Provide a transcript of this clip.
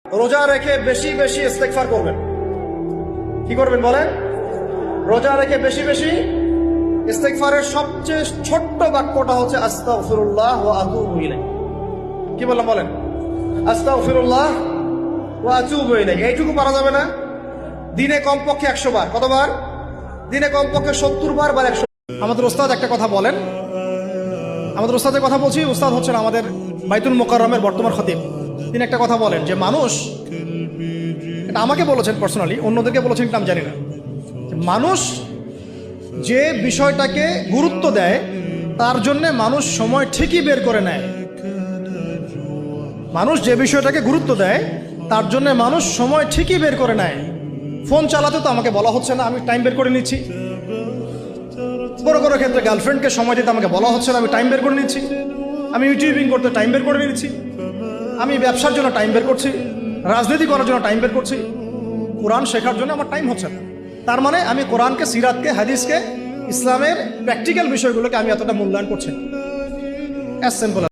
রোজা রেখে বেশি বেশি ইস্তেগফার করবেন। কি করবেন বলেন? রোজা রেখে বেশি বেশি ইস্তেগফারের সবচেয়ে ছোট্ট বাক্যটা হচ্ছে আস্তাগফিরুল্লাহ ওয়া আতুবু ইলাইহি। কি বললাম বলেন? আস্তাগফিরুল্লাহ ওয়া আতুবু ইলাইহি। এইটুকু পারা যাবে না? দিনে কমপক্ষে 100 বার। কতবার? দিনে কমপক্ষে 70 বার বা 100। আমাদের ওস্তাদ একটা কথা বলেন, আমাদের ওস্তাদের কথা বলছি, ওস্তাদ হচ্ছেন আমাদের বাইতুল মোকাররমের বর্তমান খতিব। তিনি একটা কথা বলেন যে মানুষ, এটা আমাকে বলেছেন পার্সোনালি, অন্যদেরকে বলেছেন কিনা আমি জানি না, মানুষ যে বিষয়টাকে গুরুত্ব দেয় তার জন্য মানুষ সময় ঠিকই বের করে নেয়। মানুষ যে বিষয়টাকে গুরুত্ব দেয় তার জন্য মানুষ সময় ঠিকই বের করে নেয়। ফোন চালাতে তো আমাকে বলা হচ্ছে না, আমি টাইম বের করে নিচ্ছি। কোনো কোনো ক্ষেত্রে গার্লফ্রেন্ডকে সময় দিতে আমাকে বলা হচ্ছে না, আমি টাইম বের করে নিচ্ছি। আমি ইউটিউবিং করতে টাইম বের করে নিচ্ছি। আমি ব্যবসার জন্য টাইম বের করছি, রাজনীতি করার জন্য টাইম বের করছি। কোরআন শেখার জন্য আমার টাইম হচ্ছে না। তার মানে আমি কোরআনকে, সিরাতকে, হাদিসকে, ইসলামের প্র্যাকটিক্যাল বিষয়গুলোকে আমি এতটা মূল্যায়ন করছি। As simple.